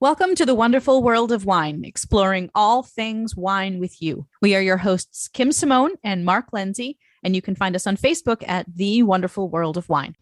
Welcome to the wonderful world of wine, exploring all things wine with you. We are your hosts, Kim Simone and Mark Lindsay, and you can find us on Facebook at The Wonderful World of Wine.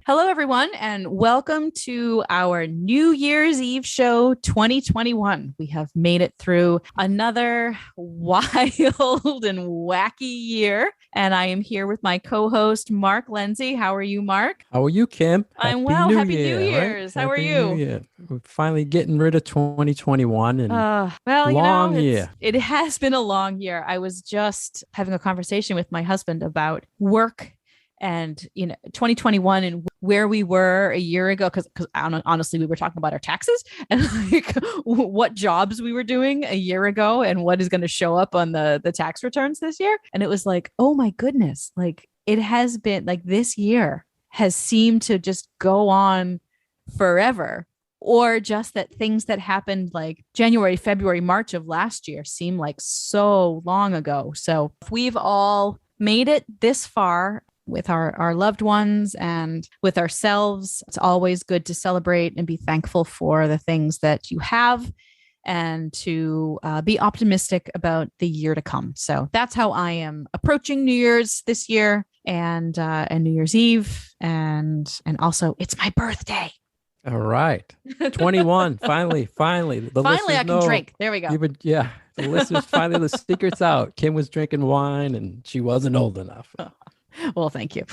Hello, everyone, and welcome to our New Year's Eve show 2021. We have made it through another wild and wacky year, and I am here with my co-host, Mark Lindsay. How are you, Mark? How are you, Kim? I'm well. Happy New Year's. Right? How are you? New Year. We're finally getting rid of 2021 and long year. It has been a long year. I was just having a conversation with my husband about work and 2021 and where we were a year ago, because honestly we were talking about our taxes and like what jobs we were doing a year ago and what is going to show up on the tax returns this year. And it was like, oh my goodness, like it has been like this year has seemed to just go on forever, or just that things that happened like January, February, March of last year seem like so long ago. So if we've all made it this far with our loved ones and with ourselves, it's always good to celebrate and be thankful for the things that you have and to be optimistic about the year to come. So that's how I am approaching New Year's this year and New Year's Eve. And also it's my birthday. All right. 21. Finally. Finally, I can drink. There we go. The listeners, finally, the secret's out. Kim was drinking wine and she wasn't old enough. Well, thank you.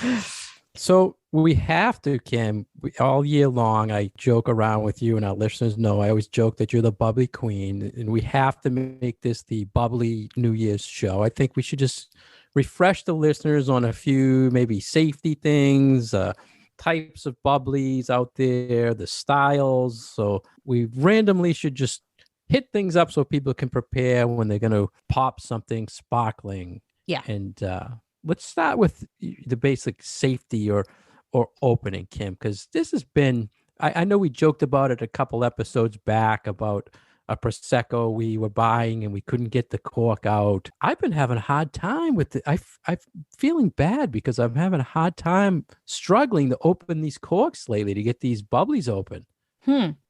So we have to, Kim, all year long, I joke around with you and our listeners know, I always joke that you're the bubbly queen, and we have to make this the bubbly New Year's show. I think we should just refresh the listeners on a few maybe safety things, types of bubblies out there, the styles. So we randomly should just hit things up so people can prepare when they're going to pop something sparkling. Yeah. And let's start with the basic safety or opening, Kim, because this has been, I know we joked about it a couple episodes back about a Prosecco we were buying and we couldn't get the cork out. I've been having a hard time with it. I'm feeling bad because I'm having a hard time struggling to open these corks lately, to get these bubblies open.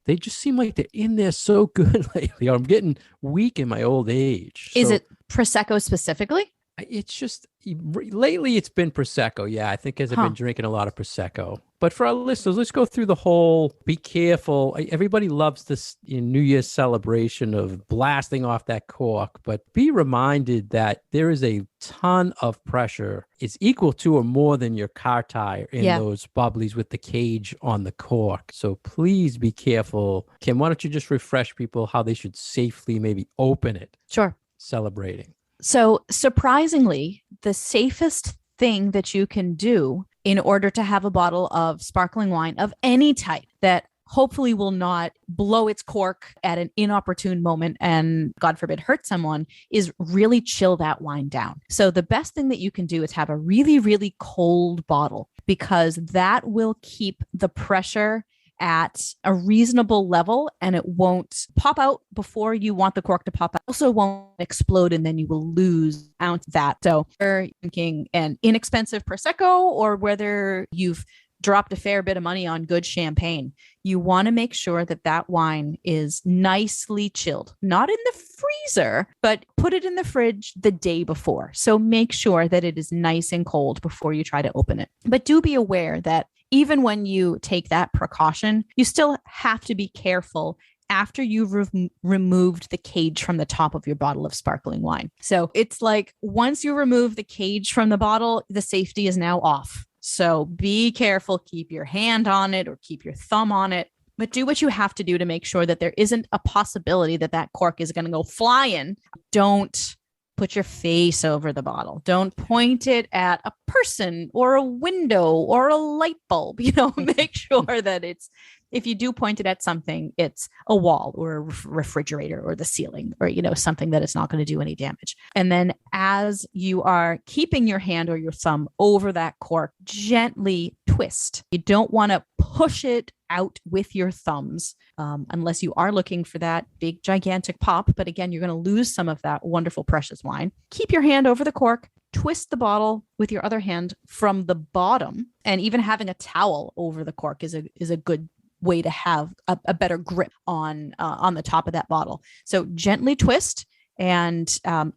They just seem like they're in there so good lately. I'm getting weak in my old age. Is it Prosecco specifically? It's just lately it's been Prosecco. Yeah, I think I've been drinking a lot of Prosecco. But for our listeners, let's go through the whole, be careful. Everybody loves this New Year's celebration of blasting off that cork, but be reminded that there is a ton of pressure. It's equal to or more than your car tire in those bubblies with the cage on the cork. So please be careful. Kim, why don't you just refresh people how they should safely maybe open it? Sure. Celebrating. So surprisingly, the safest thing that you can do in order to have a bottle of sparkling wine of any type that hopefully will not blow its cork at an inopportune moment and, God forbid, hurt someone, is really chill that wine down. So the best thing that you can do is have a really, really cold bottle, because that will keep the pressure at a reasonable level and it won't pop out before you want the cork to pop out. Also won't explode and then you will lose ounce that. So you're drinking an inexpensive Prosecco or whether you've dropped a fair bit of money on good champagne, you want to make sure that that wine is nicely chilled, not in the freezer, but put it in the fridge the day before. So make sure that it is nice and cold before you try to open it. But do be aware that even when you take that precaution, you still have to be careful after you've removed the cage from the top of your bottle of sparkling wine. So it's like once you remove the cage from the bottle, the safety is now off. So be careful, keep your hand on it or keep your thumb on it, but do what you have to do to make sure that there isn't a possibility that that cork is going to go flying. Don't put your face over the bottle. Don't point it at a person or a window or a light bulb. Make sure that it's if you do point it at something, it's a wall or a refrigerator or the ceiling or, something that is not going to do any damage. And then as you are keeping your hand or your thumb over that cork, gently twist. You don't want to push it out with your thumbs unless you are looking for that big, gigantic pop. But again, you're going to lose some of that wonderful, precious wine. Keep your hand over the cork. Twist the bottle with your other hand from the bottom, and even having a towel over the cork is a good way to have a better grip on the top of that bottle. So gently twist and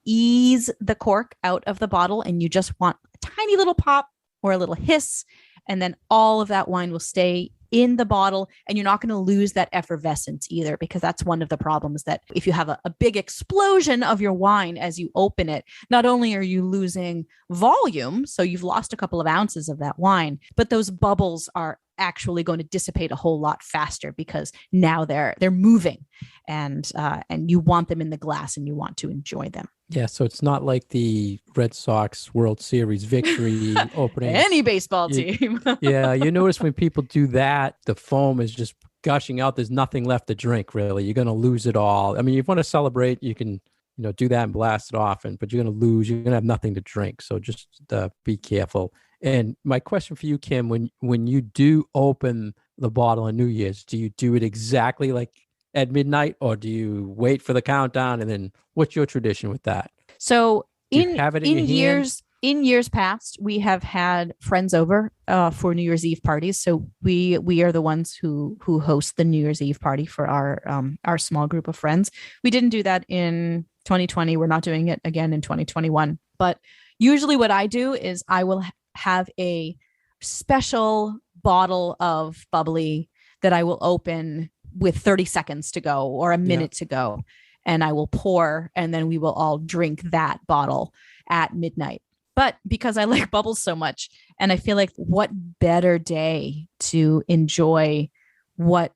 ease the cork out of the bottle, and you just want a tiny little pop or a little hiss, and then all of that wine will stay in the bottle, and you're not going to lose that effervescence either, because that's one of the problems, that if you have a big explosion of your wine as you open it, not only are you losing volume, so you've lost a couple of ounces of that wine, but those bubbles are actually going to dissipate a whole lot faster, because now they're moving, and you want them in the glass and you want to enjoy them. Yeah, so it's not like the Red Sox World Series victory opening. Any baseball team. Yeah, you notice when people do that, the foam is just gushing out. There's nothing left to drink, really. You're going to lose it all. I mean, if you want to celebrate, you can, do that and blast it off, but you're going to lose. You're going to have nothing to drink. So just be careful. And my question for you, Kim, when you do open the bottle on New Year's, do you do it exactly like at midnight, or do you wait for the countdown? And then what's your tradition with that? So in years past, we have had friends over for New Year's Eve parties. So we are the ones who host the New Year's Eve party for our small group of friends. We didn't do that in 2020. We're not doing it again in 2021. But usually what I do is I will have a special bottle of bubbly that I will open with 30 seconds to go or a minute to go. And I will pour, and then we will all drink that bottle at midnight. But because I like bubbles so much, and I feel like what better day to enjoy what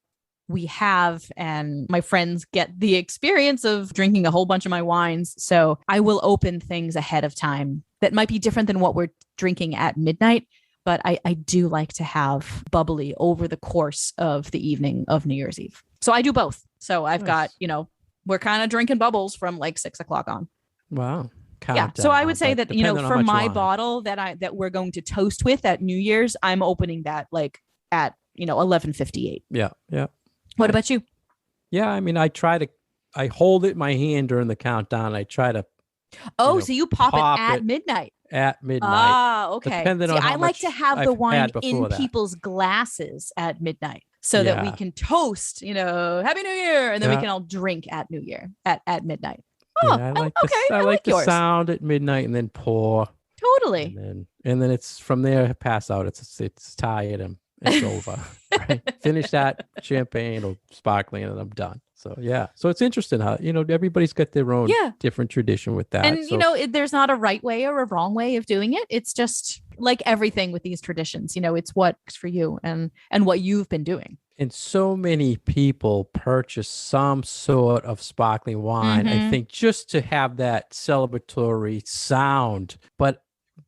we have, and my friends get the experience of drinking a whole bunch of my wines. So I will open things ahead of time that might be different than what we're drinking at midnight. But I do like to have bubbly over the course of the evening of New Year's Eve. So I do both. So I've got, we're kind of drinking bubbles from like 6 o'clock on. Wow. Yeah. So I would say that, for my bottle that we're going to toast with at New Year's, I'm opening that like at, 11:58. Yeah. Yeah. What about you? Yeah. I mean, I hold it in my hand during the countdown. I try to. So you pop it at midnight. At midnight. Ah, okay. See, I like to have the wine in people's glasses at midnight so that we can toast, Happy New Year. And then we can all drink at New Year at midnight. Oh, yeah, I like the sound at midnight and then pour. Totally. And then it's from there, pass out. It's tired and it's over. Right? Finish that champagne or sparkling and I'm done. So, yeah. So it's interesting how, everybody's got their own different tradition with that. And, there's not a right way or a wrong way of doing it. It's just like everything with these traditions, it's what's for you and what you've been doing. And so many people purchase some sort of sparkling wine, I think, just to have that celebratory sound, but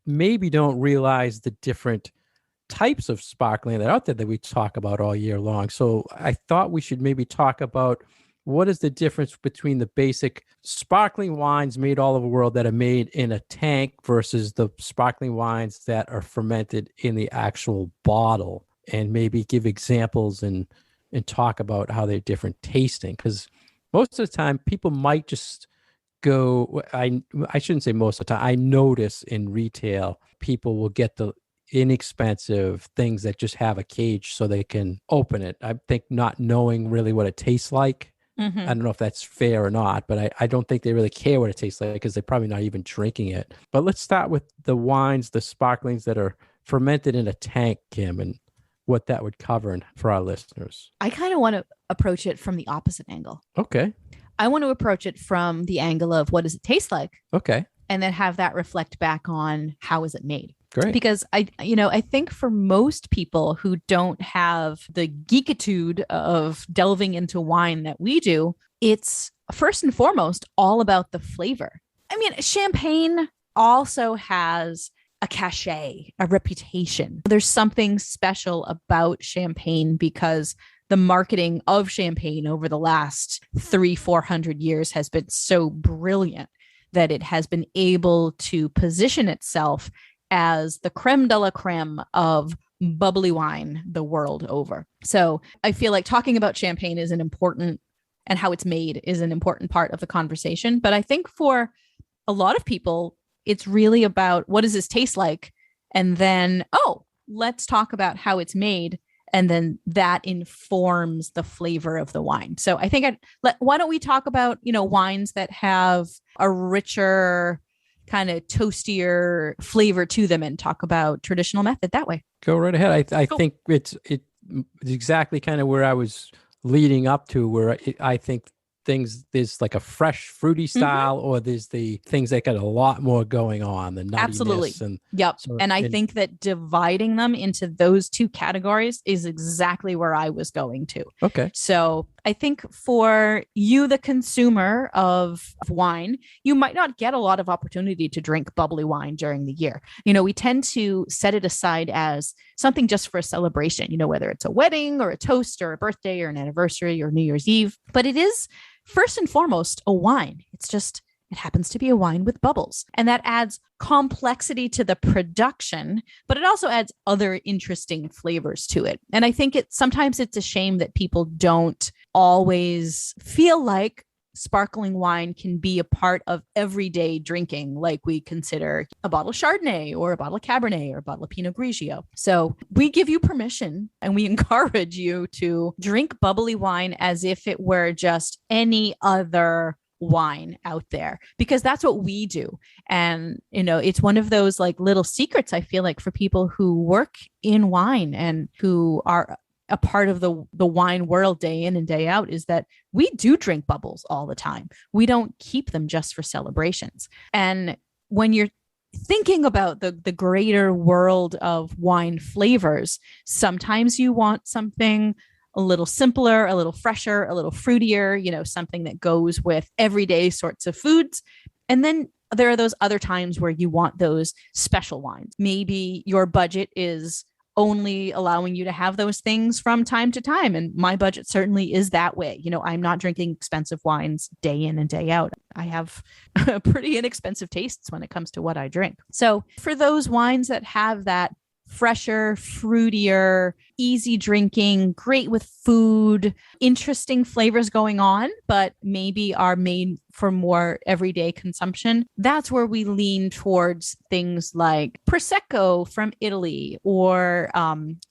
maybe don't realize the different types of sparkling that are out there that we talk about all year long. So I thought we should maybe talk about what is the difference between the basic sparkling wines made all over the world that are made in a tank versus the sparkling wines that are fermented in the actual bottle, and maybe give examples and talk about how they're different tasting. Because most of the time people might just go, I shouldn't say most of the time, I notice in retail, people will get the inexpensive things that just have a cage so they can open it. I think not knowing really what it tastes like. I don't know if that's fair or not, but I don't think they really care what it tastes like because they're probably not even drinking it. But let's start with the wines, the sparklings that are fermented in a tank, Kim, and what that would cover for our listeners. I kind of want to approach it from the opposite angle. Okay. I want to approach it from the angle of what does it taste like? Okay. And then have that reflect back on how is it made? Great. Because I think for most people who don't have the geekitude of delving into wine that we do, it's first and foremost all about the flavor. I mean, champagne also has a cachet, a reputation. There's something special about champagne because the marketing of champagne over the last 300-400 years has been so brilliant that it has been able to position itself as the creme de la creme of bubbly wine the world over. So I feel like talking about champagne is an important, and how it's made is an important part of the conversation. But I think for a lot of people, it's really about, what does this taste like? And then, oh, let's talk about how it's made. And then that informs the flavor of the wine. So I think why don't we talk about, wines that have a richer, kind of toastier flavor to them, and talk about traditional method that way. Go right ahead. I Cool. think it's exactly kind of where I was leading up to, where I think there's like a fresh fruity style, or there's the things that got a lot more going on, the nuttiness. Absolutely. And yep. And I think that dividing them into those two categories is exactly where I was going to. Okay. So I think for you, the consumer of wine, you might not get a lot of opportunity to drink bubbly wine during the year. We tend to set it aside as something just for a celebration, whether it's a wedding or a toast or a birthday or an anniversary or New Year's Eve. But it is first and foremost a wine. It happens to be a wine with bubbles, and that adds complexity to the production, but it also adds other interesting flavors to it. And I think sometimes it's a shame that people don't always feel like sparkling wine can be a part of everyday drinking, like we consider a bottle of Chardonnay or a bottle of Cabernet or a bottle of Pinot Grigio. So we give you permission and we encourage you to drink bubbly wine as if it were just any other wine out there, because that's what we do. And, it's one of those like little secrets, I feel like, for people who work in wine and who are a part of the wine world day in and day out, is that we do drink bubbles all the time. We don't keep them just for celebrations. And when you're thinking about the greater world of wine flavors, sometimes you want something a little simpler, a little fresher, a little fruitier, something that goes with everyday sorts of foods. And then there are those other times where you want those special wines. Maybe your budget is only allowing you to have those things from time to time. And my budget certainly is that way. I'm not drinking expensive wines day in and day out. I have pretty inexpensive tastes when it comes to what I drink. So for those wines that have that fresher, fruitier, easy drinking, great with food, interesting flavors going on, but maybe are made for more everyday consumption, that's where we lean towards things like Prosecco from Italy, or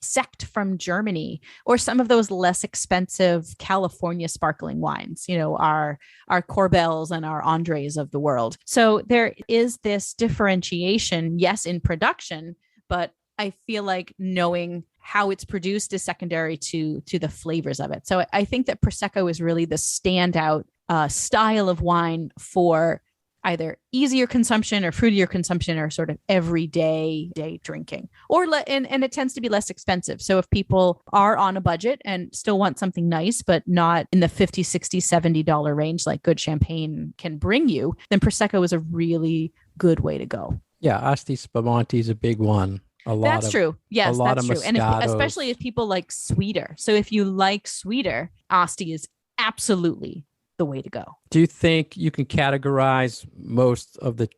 Sekt from Germany, or some of those less expensive California sparkling wines, our Corbels and our Andres of the world. So there is this differentiation, yes, in production, but I feel like knowing how it's produced is secondary to the flavors of it. So I think that Prosecco is really the standout style of wine for either easier consumption or fruitier consumption, or sort of everyday day drinking, and it tends to be less expensive. So if people are on a budget and still want something nice, but not in the $50, $60, $70 range, like good champagne can bring you, then Prosecco is a really good way to go. Yeah. Asti Spumante is a big one. That's true. Yes, that's true. And especially if people like sweeter. So if you like sweeter, Asti is absolutely the way to go. Do you think you can categorize most of the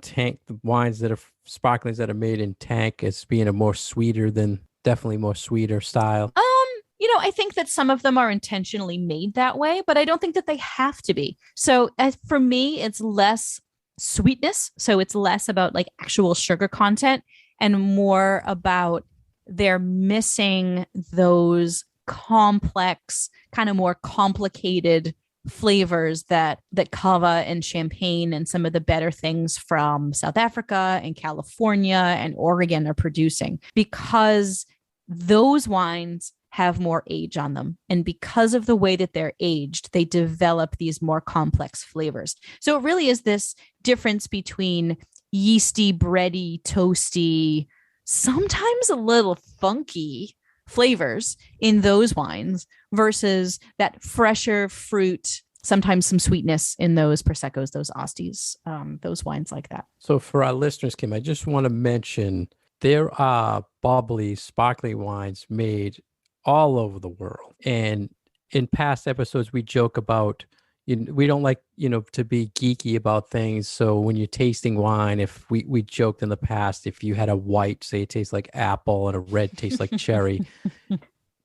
wines that are sparklings that are made in tank as being definitely more sweeter style? I think that some of them are intentionally made that way, but I don't think that they have to be. So for me, it's less sweetness. So it's less about like actual sugar content and more about they're missing those complex, kind of more complicated flavors that cava and champagne and some of the better things from South Africa and California and Oregon are producing, because those wines have more age on them. And because of the way that they're aged, they develop these more complex flavors. So it really is this difference between yeasty, bready, toasty, sometimes a little funky flavors in those wines versus that fresher fruit, sometimes some sweetness in those Proseccos, those Astis, those wines like that. So for our listeners, Kim, I just want to mention there are bubbly, sparkling wines made all over the world. And in past episodes we joke about, we don't like, to be geeky about things. So when you're tasting wine, if we joked in the past, if you had a white, say it tastes like apple, and a red tastes like cherry,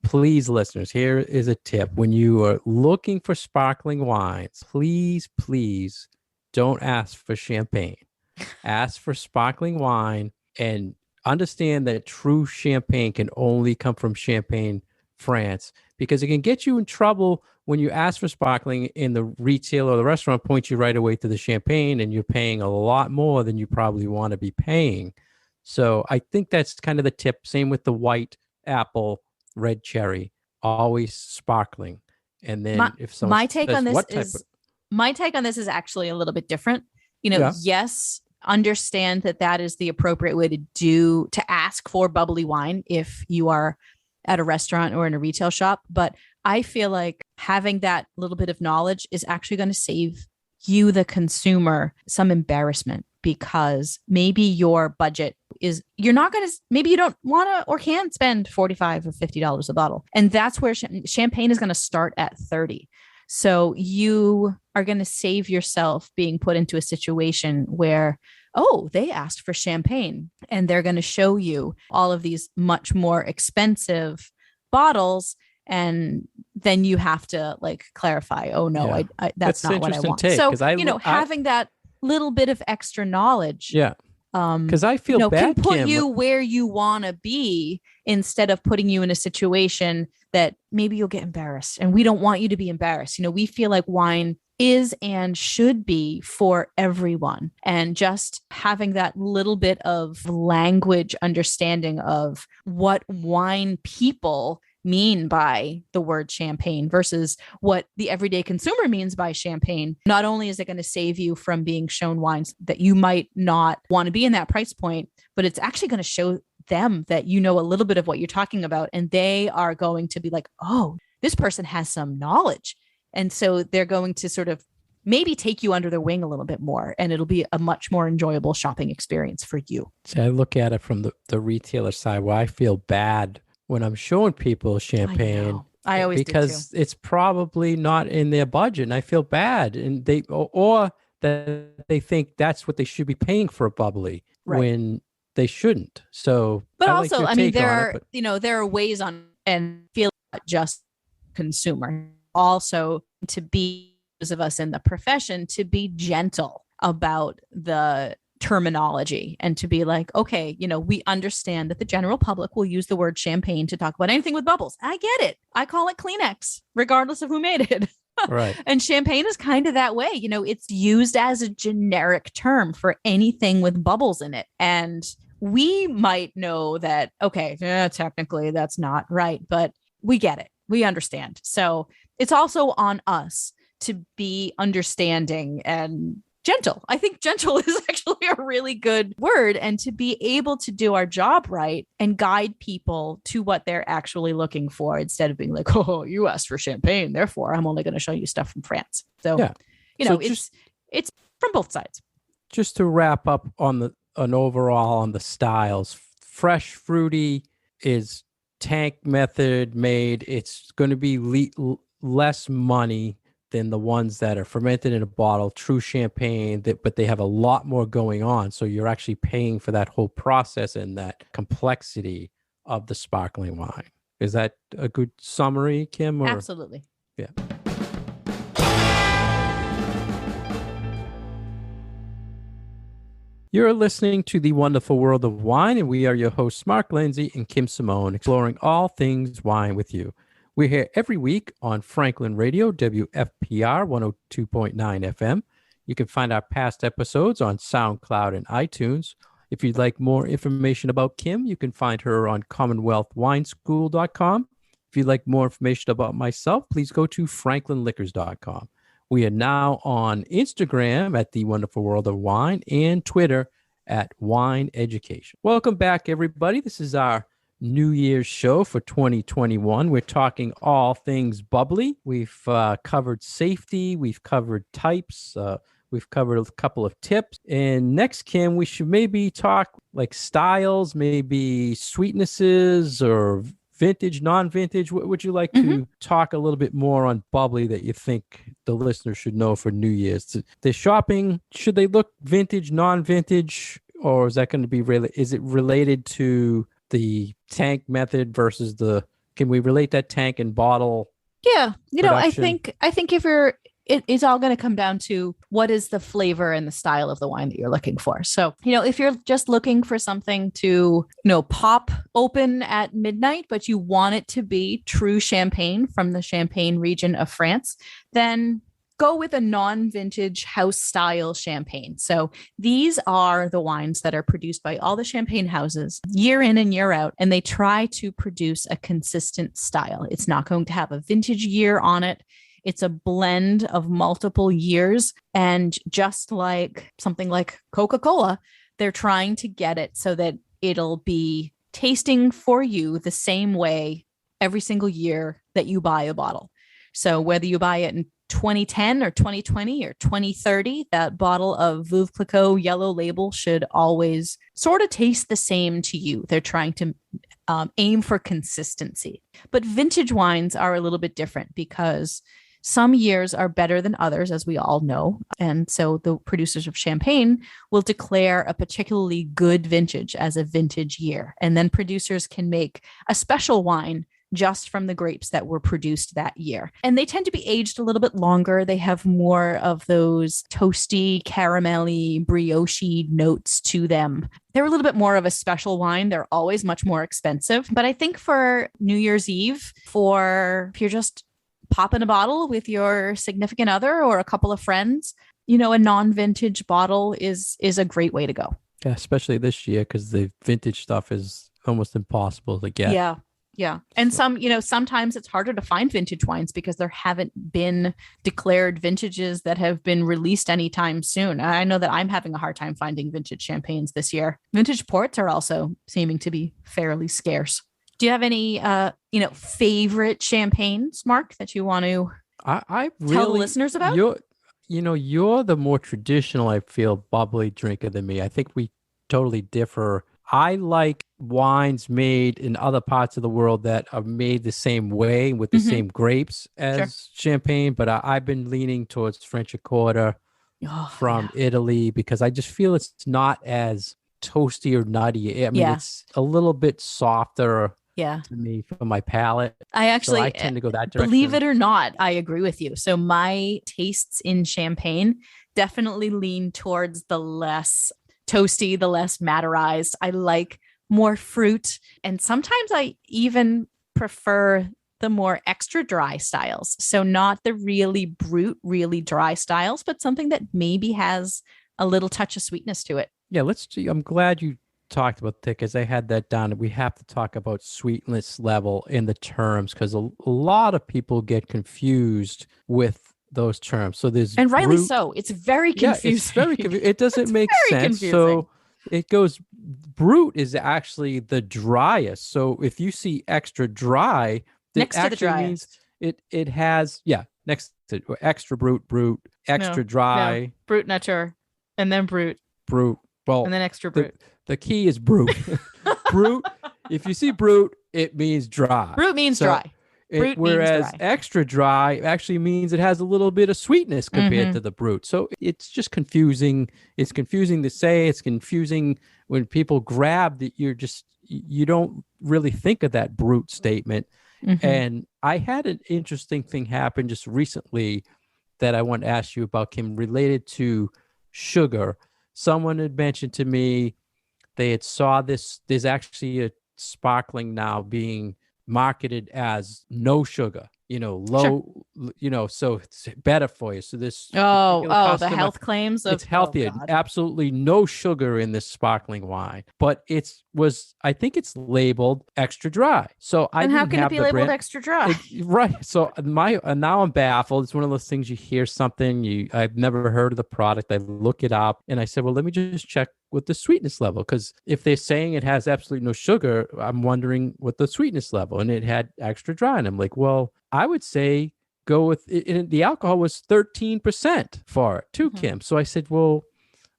please, listeners, here is a tip. When you are looking for sparkling wines, please don't ask for champagne. Ask for sparkling wine, and understand that true champagne can only come from Champagne, France, because it can get you in trouble when you ask for sparkling and the retailer or the restaurant points you right away to the champagne, and you're paying a lot more than you probably want to be paying. So I think that's kind of the tip. Same with the white apple, red cherry, always sparkling. And then My, if someone my take says, on this what type is of, my take on this is actually a little bit different. Yeah. Yes, understand that is the appropriate way to ask for bubbly wine if you are at a restaurant or in a retail shop. But I feel like having that little bit of knowledge is actually going to save you, the consumer, some embarrassment, because maybe your budget is, you're not going to, maybe you don't want to or can spend $45 or $50 a bottle. And that's where champagne is going to start at 30. So you are going to save yourself being put into a situation where, oh, they asked for champagne, and they're going to show you all of these much more expensive bottles. And then you have to like clarify, oh no, Yeah. that's not what I want. Take, so, I having that little bit of extra knowledge. Yeah. Because I feel bad, can put Kim. you where you want to be, instead of putting you in a situation that maybe you'll get embarrassed. And we don't want you to be embarrassed. We feel like wine is and should be for everyone. And just having that little bit of language understanding of what wine people mean by the word champagne versus what the everyday consumer means by champagne. Not only is it going to save you from being shown wines that you might not want to be in that price point, but it's actually going to show them that you know a little bit of what you're talking about. And they are going to be like, oh, this person has some knowledge. And so they're going to sort of maybe take you under their wing a little bit more, and it'll be a much more enjoyable shopping experience for you. So I look at it from the retailer side, where I feel bad when I'm showing people champagne. I always because do too. It's probably not in their budget, and I feel bad, and they or that they think that's what they should be paying for a bubbly, right, when they shouldn't. So, but I also, like I mean, there are ways on, and feel not just consumer, also to be, those of us in the profession, to be gentle about the terminology and to be like, okay, we understand that the general public will use the word champagne to talk about anything with bubbles. I get it. I call it Kleenex, regardless of who made it. Right. And champagne is kind of that way. It's used as a generic term for anything with bubbles in it. And we might know that, okay, technically that's not right, but we get it. We understand. So it's also on us to be understanding and gentle. I think gentle is actually a really good word, and to be able to do our job right and guide people to what they're actually looking for, instead of being like, oh, you asked for champagne, therefore I'm only going to show you stuff from France. So, yeah. It's from both sides. Just to wrap up on an overall on the styles, fresh fruity is tank method made. It's going to be less money than the ones that are fermented in a bottle, true champagne, but they have a lot more going on. So you're actually paying for that whole process and that complexity of the sparkling wine. Is that a good summary, Kim? Absolutely. Yeah. You're listening to The Wonderful World of Wine, and we are your hosts, Mark Lindsay and Kim Simone, exploring all things wine with you. We're here every week on Franklin Radio, WFPR 102.9 FM. You can find our past episodes on SoundCloud and iTunes. If you'd like more information about Kim, you can find her on CommonwealthWineSchool.com. If you'd like more information about myself, please go to FranklinLiquors.com. We are now on Instagram at The Wonderful World of Wine and Twitter at Wine Education. Welcome back, everybody. This is our New Year's show for 2021. We're talking all things bubbly. We've covered safety. We've covered types. We've covered a couple of tips. And next, Kim, we should maybe talk like styles, maybe sweetnesses or vintage, non-vintage? Would you like to talk a little bit more on bubbly that you think the listener should know for New Year's? They're shopping. Should they look vintage, non-vintage, or is that going to be is it related to the tank method versus can we relate that tank and bottle? Yeah. Production? I think if you're, it's all going to come down to what is the flavor and the style of the wine that you're looking for. So, if you're just looking for something to, pop open at midnight, but you want it to be true champagne from the Champagne region of France, then go with a non-vintage house style champagne. So these are the wines that are produced by all the champagne houses year in and year out, and they try to produce a consistent style. It's not going to have a vintage year on it. It's a blend of multiple years. And just like something like Coca-Cola, they're trying to get it so that it'll be tasting for you the same way every single year that you buy a bottle. So whether you buy it in 2010 or 2020 or 2030, that bottle of Veuve Clicquot yellow label should always sort of taste the same to you. They're trying to aim for consistency. But vintage wines are a little bit different because some years are better than others, as we all know. And so the producers of champagne will declare a particularly good vintage as a vintage year. And then producers can make a special wine just from the grapes that were produced that year. And they tend to be aged a little bit longer. They have more of those toasty, caramelly, brioche notes to them. They're a little bit more of a special wine. They're always much more expensive. But I think for New Year's Eve, if you're just popping a bottle with your significant other or a couple of friends, a non-vintage bottle is a great way to go. Yeah, especially this year because the vintage stuff is almost impossible to get. Yeah. Yeah. And sometimes it's harder to find vintage wines because there haven't been declared vintages that have been released anytime soon. I know that I'm having a hard time finding vintage champagnes this year. Vintage ports are also seeming to be fairly scarce. Do you have any, favorite champagnes, Mark, that you want to tell the listeners about? You're the more traditional, I feel, bubbly drinker than me. I think we totally differ. I like wines made in other parts of the world that are made the same way with the same grapes as champagne, but I've been leaning towards Franciacorta from Italy because I just feel it's not as toasty or nutty. I mean, it's a little bit softer to me for my palate. I tend to go that direction. Believe it or not, I agree with you. So my tastes in champagne definitely lean towards the less toasty, the less madderized. I like more fruit. And sometimes I even prefer the more extra dry styles. So not the really brute, really dry styles, but something that maybe has a little touch of sweetness to it. Yeah, I'm glad you talked about that because I had that down. We have to talk about sweetness level in the terms because a lot of people get confused with those terms. So and rightly so. It's very confusing. Yeah, it's very confusing. It doesn't make sense. Confusing. So it goes, brut is actually the driest. So if you see extra dry, next to the driest, means it has next to extra brut, extra dry, brut nature, and then brut. Well, and then extra brut. The key is brut. Brut. If you see brut, it means dry. Brut means dry. Whereas extra dry actually means it has a little bit of sweetness compared to the brut. So it's just confusing. It's confusing to say. It's confusing when people grab that. You don't really think of that brut statement. And I had an interesting thing happen just recently that I want to ask you about, Kim, related to sugar. Someone had mentioned to me they had saw this. There's actually a sparkling now being marketed as no sugar, low, so it's better for you. So this the health claims of it's healthier, absolutely no sugar in this sparkling wine, but I think it's labeled extra dry. So how can it be labeled extra dry? Right. So now I'm baffled. It's one of those things you hear something I've never heard of the product. I look it up and I said, well, let me just check with the sweetness level, because if they're saying it has absolutely no sugar, I'm wondering what the sweetness level, and it had extra dry, and I'm like, well, I would say go with it. The alcohol was 13% for it too, Kim. So I said, well,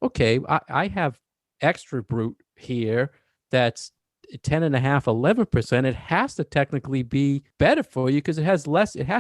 okay, I have extra brut here that's 10.5, 11%, it has to technically be better for you because it has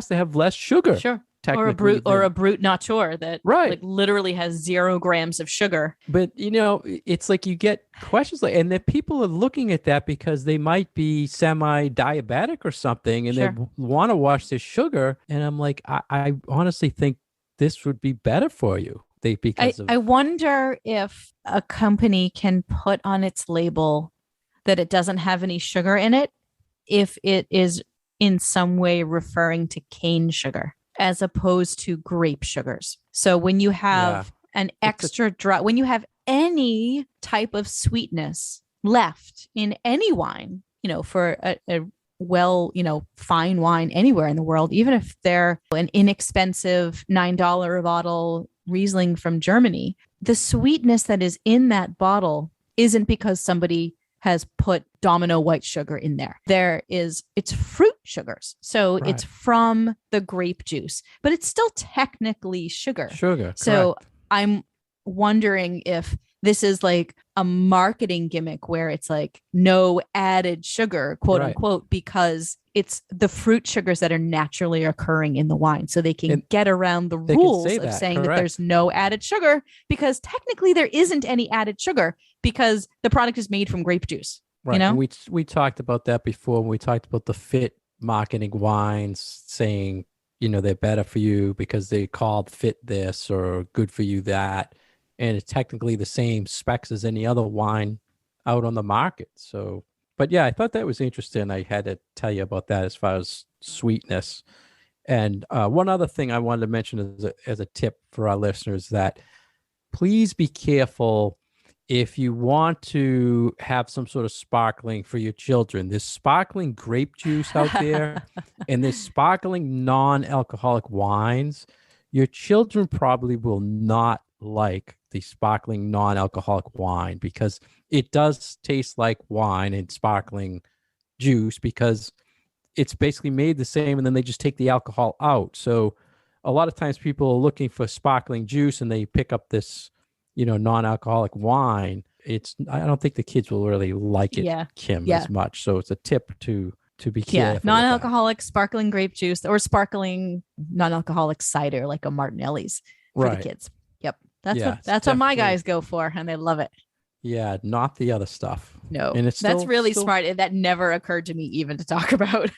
to have less sugar. Sure. Technically Or a brute nature that Right. like literally has 0 grams of sugar. But it's like you get questions like, and that people are looking at that because they might be semi-diabetic or something, and Sure. they want to watch their sugar. And I'm like, I honestly think this would be better for you. I wonder if a company can put on its label that it doesn't have any sugar in it, if it is in some way referring to cane sugar as opposed to grape sugars. So when you have an extra drop, when you have any type of sweetness left in any wine, for a fine wine anywhere in the world, even if they're an inexpensive $9 a bottle Riesling from Germany, the sweetness that is in that bottle isn't because somebody has put Domino white sugar in there. It's fruit sugars. So it's from the grape juice, but it's still technically sugar. So correct. I'm wondering if this is like a marketing gimmick where it's like no added sugar, quote unquote, because it's the fruit sugars that are naturally occurring in the wine. So they can get around the rules of saying that there's no added sugar, because technically there isn't any added sugar because the product is made from grape juice. Right. And we talked about that before when we talked about the fit marketing wines saying, they're better for you because they called fit this or good for you that. And it's technically the same specs as any other wine out on the market. So, but yeah, I thought that was interesting. I had to tell you about that as far as sweetness. And one other thing I wanted to mention as a tip for our listeners, that please be careful if you want to have some sort of sparkling for your children. There's sparkling grape juice out there and there's sparkling non-alcoholic wines. Your children probably will not like the sparkling non-alcoholic wine because it does taste like wine and sparkling juice because it's basically made the same and then they just take the alcohol out. So a lot of times people are looking for sparkling juice and they pick up this, non-alcoholic wine. I don't think the kids will really like it, Kim, as much. So it's a tip to be careful. Non-alcoholic sparkling grape juice or sparkling non-alcoholic cider like a Martinelli's for the kids. Yep. That's what my guys go for, and they love it. Yeah, not the other stuff. No, and that's really smart. That never occurred to me even to talk about.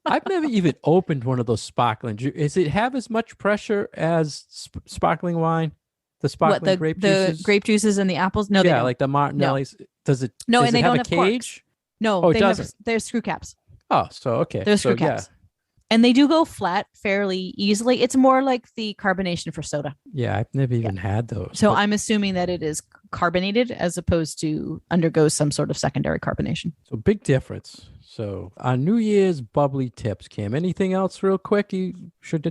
I've never even opened one of those sparkling juice. Does it have as much pressure as sparkling wine? The sparkling grape juices? The grape juices and the apples? No, they don't. Like the Martinelli's. No. Does it? No, does and it they have don't a have cage? Corks. No, oh, it doesn't. They're screw caps. Oh, so okay. They're screw caps. And they do go flat fairly easily. It's more like the carbonation for soda. Yeah, I've never even had those. So I'm assuming that it is carbonated as opposed to undergoes some sort of secondary carbonation. So big difference. So our New Year's bubbly tips, Kim. Anything else real quick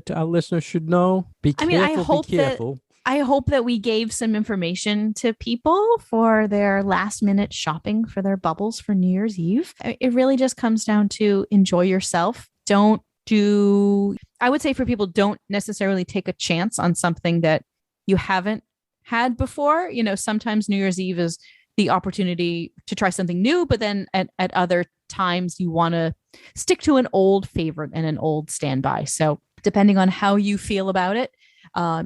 our listeners should know? Be careful. I hope that we gave some information to people for their last minute shopping for their bubbles for New Year's Eve. It really just comes down to enjoy yourself. I would say for people, don't necessarily take a chance on something that you haven't had before. Sometimes New Year's Eve is the opportunity to try something new, but then at other times you want to stick to an old favorite and an old standby. So depending on how you feel about it,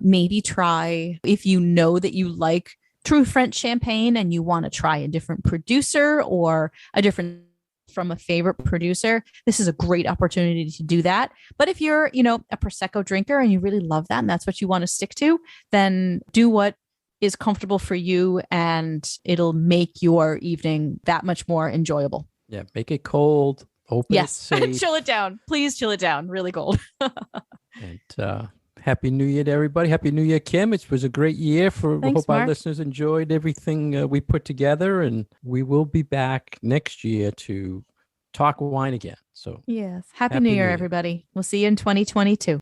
maybe try, if you know that you like true French champagne and you want to try a different producer or a different from a favorite producer, this is a great opportunity to do that. But if you're, a Prosecco drinker and you really love that and that's what you want to stick to, then do what is comfortable for you and it'll make your evening that much more enjoyable. Yeah, make it cold, open it safe. Chill it down. Please chill it down. Really cold. And Happy New Year to everybody. Happy New Year, Kim. It was a great year. We hope our listeners enjoyed everything we put together, and we will be back next year to talk wine again. So yes. Happy New Year, everybody. We'll see you in 2022.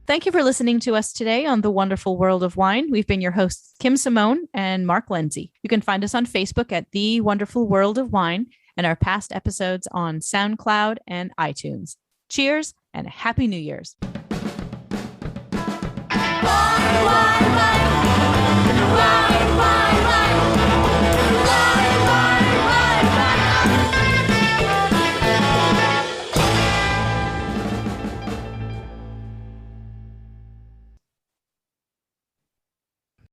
Thank you for listening to us today on The Wonderful World of Wine. We've been your hosts, Kim Simone and Mark Lindsay. You can find us on Facebook at The Wonderful World of Wine and our past episodes on SoundCloud and iTunes. Cheers and Happy New Year's. Wine, wine, wine. Bye.